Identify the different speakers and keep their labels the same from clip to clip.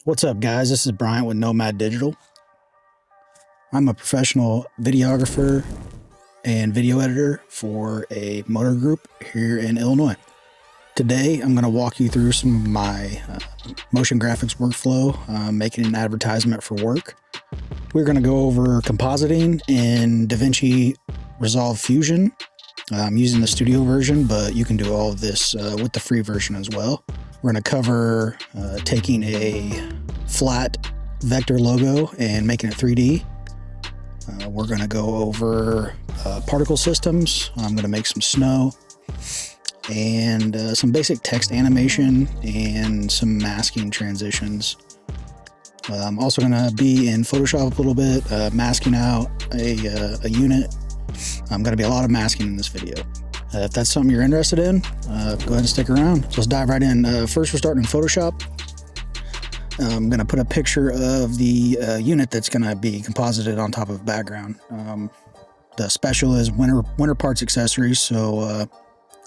Speaker 1: What's up, guys? This is Bryant with Nomad Digital. I'm a professional videographer and video editor for a motor group here in Illinois. Today, I'm going to walk you through some of my motion graphics workflow, making an advertisement for work. We're going to go over compositing in Davinci Resolve Fusion. I'm using the studio version, but you can do all of this with the free version as well. We're going to cover taking a flat vector logo and making it 3D. We're going to go over particle systems. I'm going to make some snow and some basic text animation and some masking transitions. I'm also going to be in Photoshop a little bit, masking out a unit. I'm going to be a lot of masking in this video. If that's something you're interested in, go ahead and stick around. So let's dive right in. First, we're starting in Photoshop. I'm going to put a picture of the unit that's going to be composited on top of the background. The special is winter parts accessories. So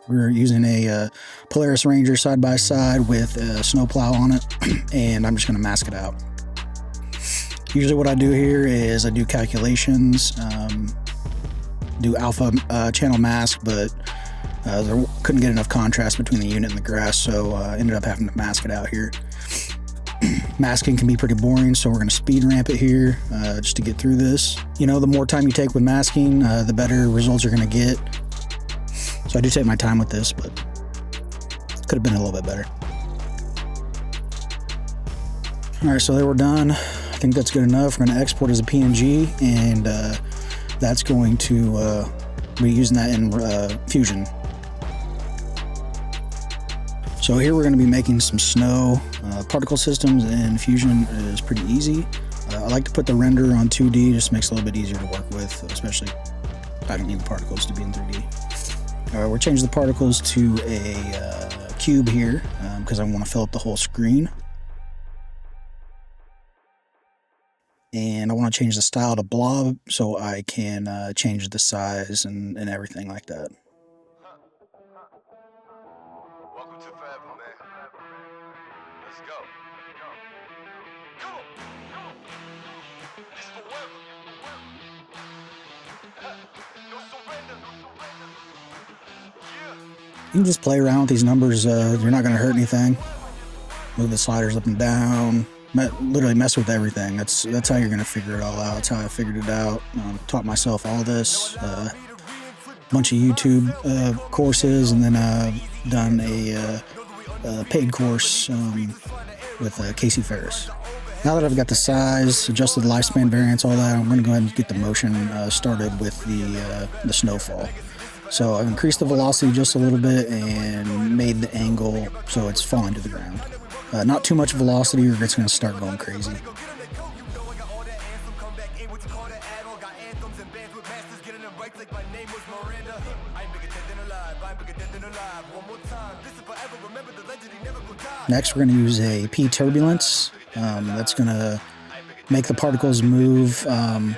Speaker 1: we're using a Polaris Ranger side by side with a snowplow on it, and I'm just going to mask it out. Usually what I do here is I do calculations, do alpha channel mask, but there couldn't get enough contrast between the unit and the grass, so ended up having to mask it out here. Masking can be pretty boring, so we're going to speed ramp it here just to get through this. You know, the more time you take with masking, the better results you're going to get. So I do take my time with this, but could have been a little bit better. All right, so there we're done. I think that's good enough. We're going to export as a PNG, and that's going to be using that in Fusion. So here we're going to be making some snow. Particle systems in Fusion is pretty easy. I like to put the render on 2D, just makes it a little bit easier to work with, especially I don't need the particles to be in 3D. We're changing the particles to a cube here because I want to fill up the whole screen. And I want to change the style to blob so I can change the size and everything like that.
Speaker 2: Welcome to forever, man. Let's go. Come on. This forever. No surrender. Yeah.
Speaker 1: You can just play around with these numbers. You're not going to hurt anything. Move the sliders up and down. Literally mess with everything. That's how you're gonna figure it all out. That's how I figured it out. Taught myself all this. Bunch of YouTube courses, and then done a paid course with Casey Ferris. Now that I've got the size, adjusted the lifespan variance, all that, I'm gonna go ahead and get the motion started with the snowfall. So I've increased the velocity just a little bit and made the angle so it's falling to the ground. Not too much velocity or it's going to start going crazy. Next, we're going to use a P turbulence. That's going to make the particles move on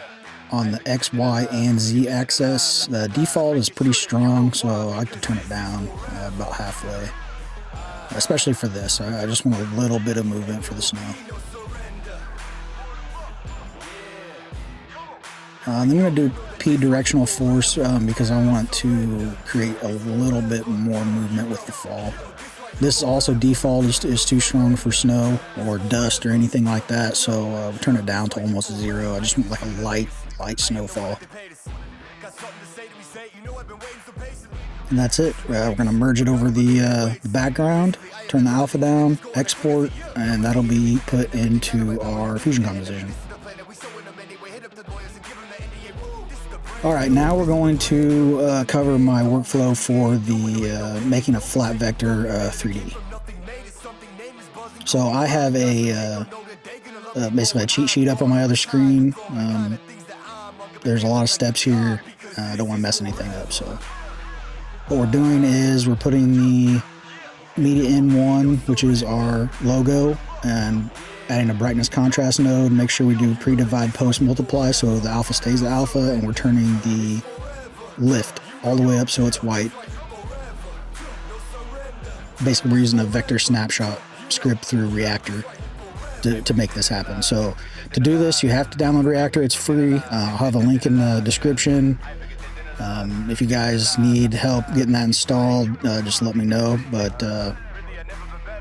Speaker 1: the X, Y, and Z axis. The default is pretty strong, so I like to turn it down about halfway. Especially for this, I just want a little bit of movement for the snow. Then I'm going to do P directional force because I want to create a little bit more movement with the fall. This also default is too strong for snow or dust or anything like that, so turn it down to almost 0. I just want like a light snowfall. And that's it. We're going to merge it over the background, turn the alpha down, export, and that'll be put into our Fusion composition. All right, now we're going to cover my workflow for the making a flat vector 3D. So I have basically a cheat sheet up on my other screen. There's a lot of steps here. I don't want to mess anything up, so what we're doing is we're putting the media in 1, which is our logo, and adding a brightness contrast node. Make sure we do pre-divide post multiply so the alpha stays the alpha, and we're turning the lift all the way up so it's white. Basically, we're using a vector snapshot script through Reactor. to make this happen. So to do this, you have to download Reactor. It's free. I'll have a link in the description. If you guys need help getting that installed, just let me know. But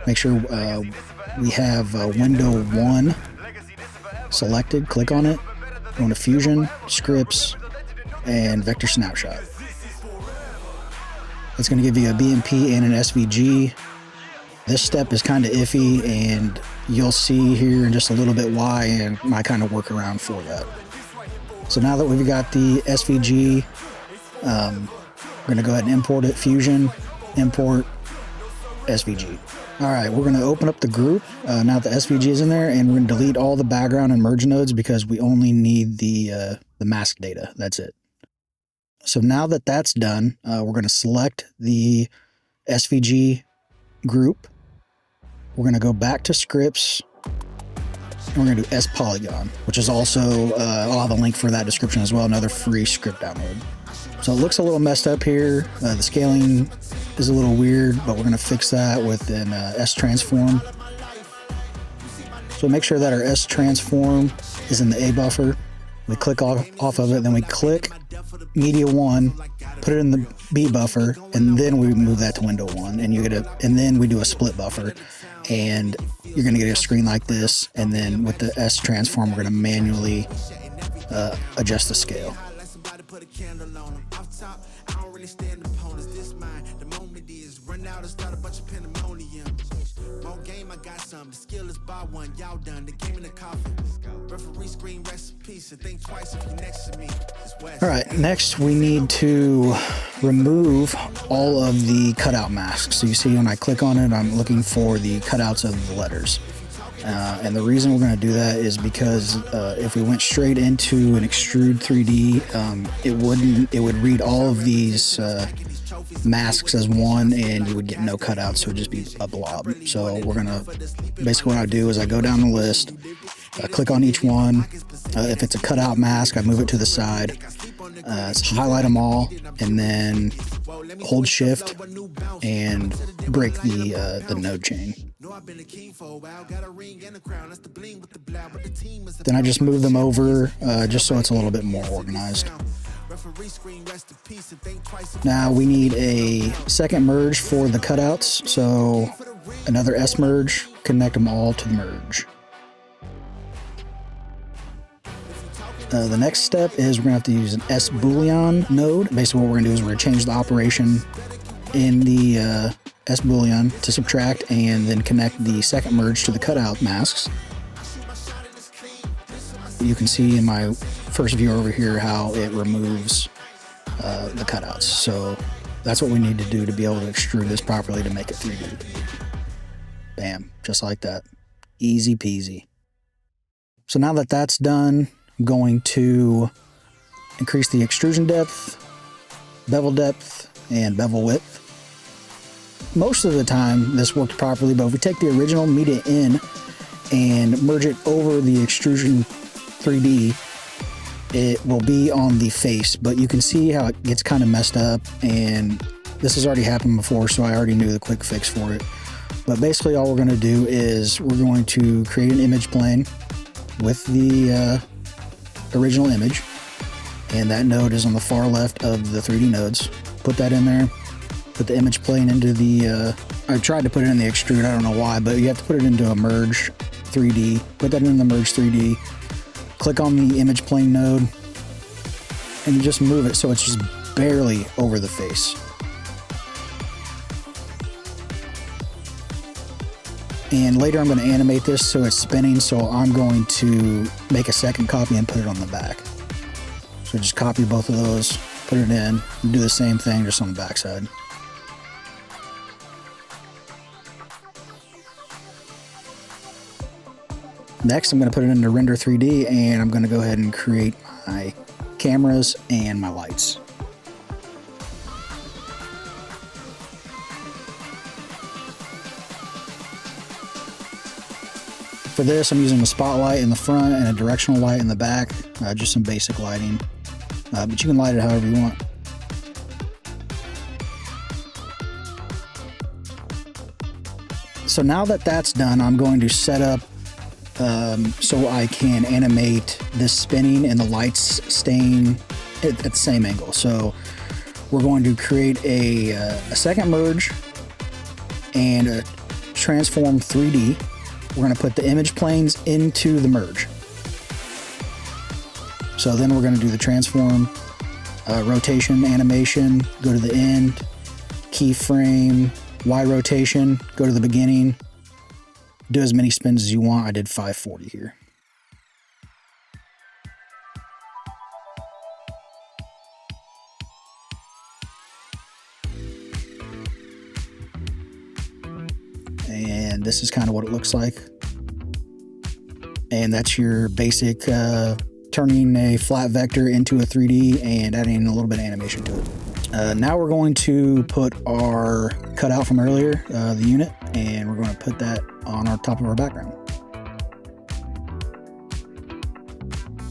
Speaker 1: make sure we have window 1 selected. Click on it. Go into Fusion, Scripts, and Vector Snapshot. It's going to give you a BMP and an SVG. This step is kind of iffy, and you'll see here in just a little bit why and my kind of workaround for that. So now that we've got the SVG, we're going to go ahead and import it. Fusion, import, SVG. All right, we're going to open up the group now that the SVG is in there, and we're going to delete all the background and merge nodes because we only need the mask data. That's it. So now that that's done, we're going to select the SVG group. We're going to go back to scripts, and we're going to do sPolygon, which is also, I'll have a link for that description as well, another free script download. So it looks a little messed up here. The scaling is a little weird, but we're going to fix that with an S-transform. So make sure that our S-transform is in the A buffer. We click off of it, then we click media 1, put it in the B buffer, and then we move that to window 1, and then we do a split buffer, and you're going to get a screen like this. And then with the S transform, we're going to manually adjust the scale. All right, next we need to remove all of the cutout masks. So you see when I click on it, I'm looking for the cutouts of the letters. And the reason we're going to do that is because if we went straight into an extrude 3D, it would read all of these masks as one, and you would get no cutouts, so it would just be a blob. So we're going to, basically what I do is I go down the list, I click on each one. If it's a cutout mask, I move it to the side, highlight them all, and then hold shift and break the node chain. Then I just move them over just so it's a little bit more organized. Now we need a second merge for the cutouts, so another S merge, connect them all to the merge. The next step is we're going to have to use an sPolygon node. Basically what we're going to do is we're going to change the operation in the sPolygon to subtract, and then connect the second merge to the cutout masks. You can see in my first view over here how it removes the cutouts. So that's what we need to do to be able to extrude this properly to make it 3D. Bam, just like that. Easy peasy. So now that that's done, I'm going to increase the extrusion depth, bevel depth, and bevel width. Most of the time this worked properly, but if we take the original media in and merge it over the extrusion 3D, it will be on the face, but you can see how it gets kind of messed up, and this has already happened before, so I already knew the quick fix for it. But basically all we're going to do is we're going to create an image plane with the original image, and that node is on the far left of the 3D nodes. Put that in there, put the image plane into the I tried to put it in the extrude, I don't know why, but you have to put it into a merge 3D. Put that in the merge 3D, click on the image plane node, and you just move it so it's just barely over the face. And later I'm going to animate this so it's spinning, so I'm going to make a second copy and put it on the back. So just copy both of those, put it in, and do the same thing just on the back side. Next, I'm going to put it into Render 3D, and I'm going to go ahead and create my cameras and my lights. For this, I'm using a spotlight in the front and a directional light in the back, just some basic lighting, but you can light it however you want. So now that that's done, I'm going to set up so I can animate this spinning and the lights staying at the same angle. So we're going to create a second merge and a transform 3D. We're going to put the image planes into the merge. So then we're going to do the transform, rotation animation, go to the end, keyframe, Y rotation, go to the beginning, do as many spins as you want. I did 540 here. And this is kind of what it looks like. And that's your basic turning a flat vector into a 3D and adding a little bit of animation to it. Now we're going to put our cutout from earlier, the unit, and we're going to put that on our top of our background.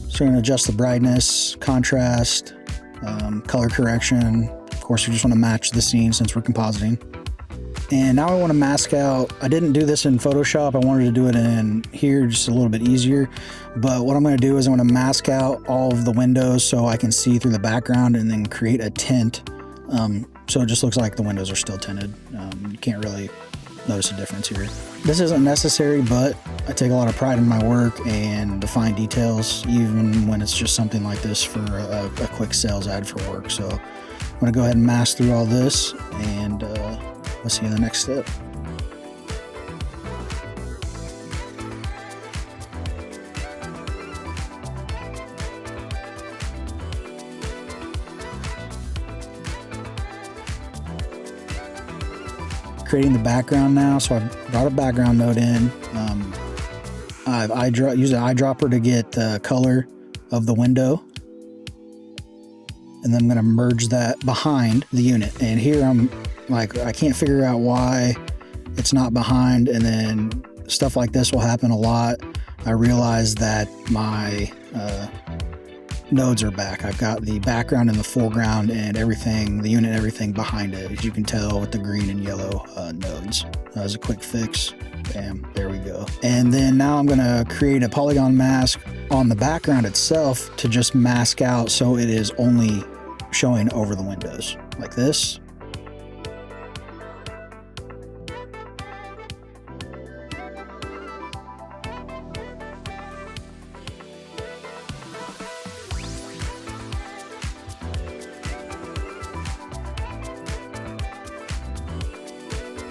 Speaker 1: So we're going to adjust the brightness, contrast, color correction. Of course, we just want to match the scene since we're compositing. And now I want to mask out. I didn't do this in Photoshop. I wanted to do it in here just a little bit easier. But what I'm going to do is I'm going to mask out all of the windows so I can see through the background and then create a tint. So it just looks like the windows are still tinted. You can't really notice a difference here. This isn't necessary, but I take a lot of pride in my work and the fine details, even when it's just something like this for a quick sales ad for work. So I'm going to go ahead and mask through all this, and let's see the next step. Creating the background now, so I brought a background node in. I've used an eyedropper to get the color of the window, and then I'm going to merge that behind the unit. And here I'm like, I can't figure out why it's not behind, and then stuff like this will happen a lot. I realized that my nodes are back. I've got the background and the foreground and everything, the unit and everything behind it, as you can tell with the green and yellow nodes. That was a quick fix. Bam, there we go. And then now I'm gonna create a polygon mask on the background itself to just mask out so it is only showing over the windows, like this.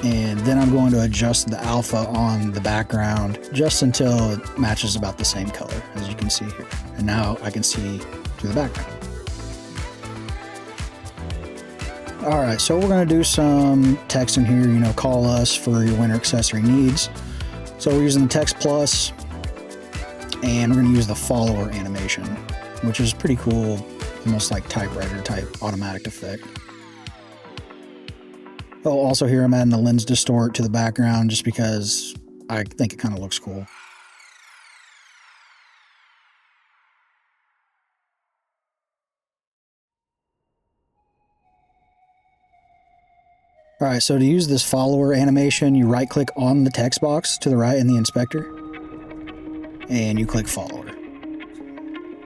Speaker 1: And then I'm going to adjust the alpha on the background just until it matches about the same color, as you can see here. And now I can see through the background. All right, so we're gonna do some text in here, call us for your winter accessory needs. So we're using the text plus, and we're gonna use the follower animation, which is pretty cool, almost like typewriter type automatic effect. Oh, also here I'm adding the lens distort to the background just because I think it kind of looks cool. All right, so to use this follower animation, you right click on the text box to the right in the inspector, and you click follower.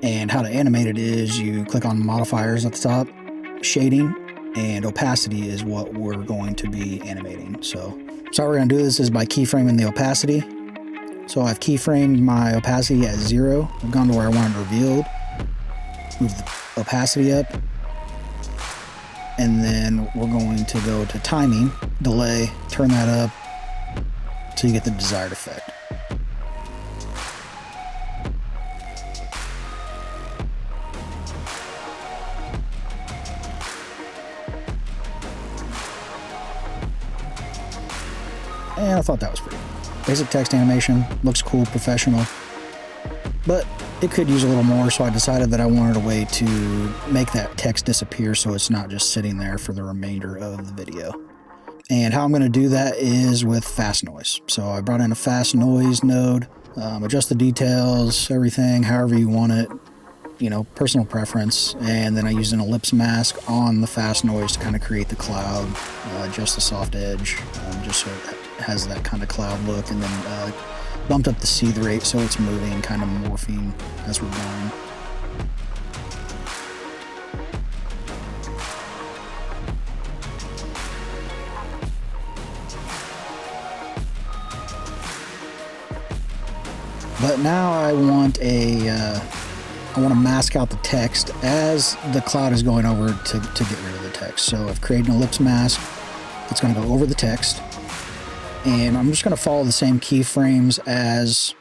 Speaker 1: And how to animate it is you click on modifiers at the top, shading, and opacity is what we're going to be animating. So how we're going to do this is by keyframing the opacity. So I've keyframed my opacity at 0. I've gone to where I want it revealed. Move the opacity up. And then we're going to go to timing, delay, turn that up till you get the desired effect. And I thought that was pretty cool. Basic text animation, looks cool, professional, but it could use a little more, so I decided that I wanted a way to make that text disappear so it's not just sitting there for the remainder of the video. And how I'm going to do that is with fast noise. So I brought in a fast noise node, adjust the details, everything, however you want it, personal preference. And then I used an ellipse mask on the fast noise to kind of create the cloud, adjust the soft edge, just so it has that kind of cloud look, and then bumped up the seethe rate so it's moving, kind of morphing as we're going. But now I want to mask out the text as the cloud is going over to get rid of the text. So I've created an ellipse mask. It's going to go over the text. And I'm just going to follow the same keyframes as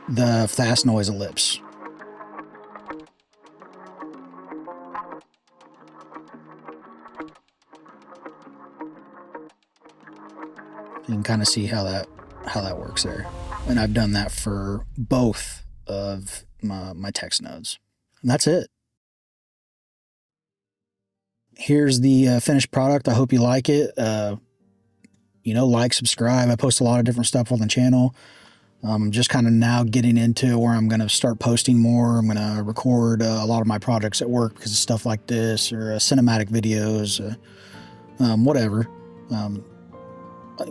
Speaker 1: the fast noise ellipse. You can kind of see how that works there. And I've done that for both of my text nodes. And that's it. Here's the finished product. I hope you like it. Like, subscribe. I post a lot of different stuff on the channel. I'm just kind of now getting into where I'm going to start posting more. I'm going to record a lot of my projects at work because of stuff like this, or cinematic videos, whatever. I'm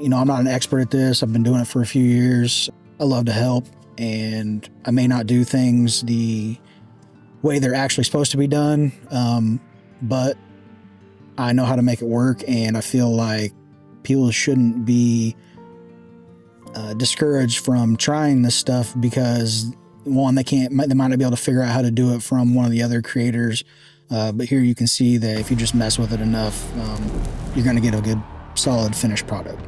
Speaker 1: not an expert at this. I've been doing it for a few years. I love to help, and I may not do things the way they're actually supposed to be done, but I know how to make it work, and I feel like people shouldn't be discouraged from trying this stuff because, one, they might not be able to figure out how to do it from one of the other creators, but here you can see that if you just mess with it enough, you're going to get a good, solid finished product.